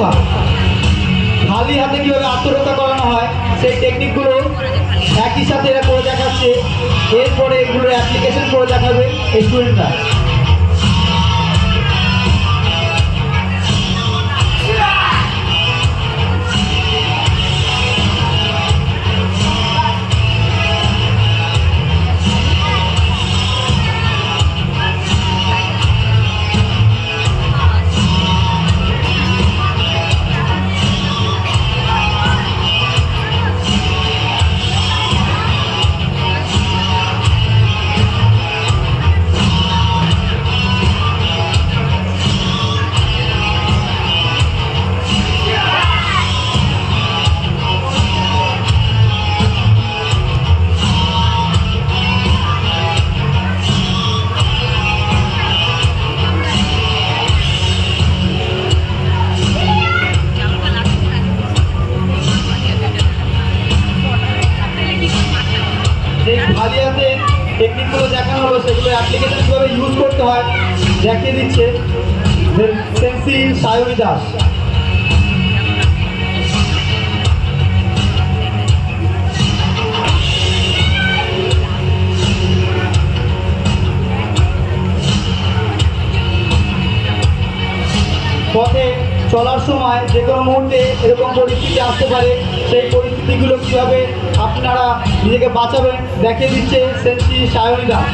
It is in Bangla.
আত্মরক্ষা, খালি হাতে কিভাবে আত্মরক্ষা করানো হয় সেই টেকনিকগুলো একই সাথে এরা করে দেখাচ্ছে। এরপরে এগুলো অ্যাপ্লিকেশন করে দেখাবে স্টুডেন্টরা। ভালিয়াতে টেকনিকগুলো দেখানো হলো, সেগুলো অ্যাপ্লিকেশন কীভাবে ইউজ করতে হয় দেখিয়ে দিচ্ছে সেন্সি সায়নী দাস। পথে চলার সময় যে কোনো মুহূর্তে এরকম পরিস্থিতি আসতে পারে, সেই পরিস্থিতিগুলো কীভাবে আপনারা নিজেকে বাঁচাবেন দেখিয়ে দিচ্ছে সেন্সি সায়নী দাস।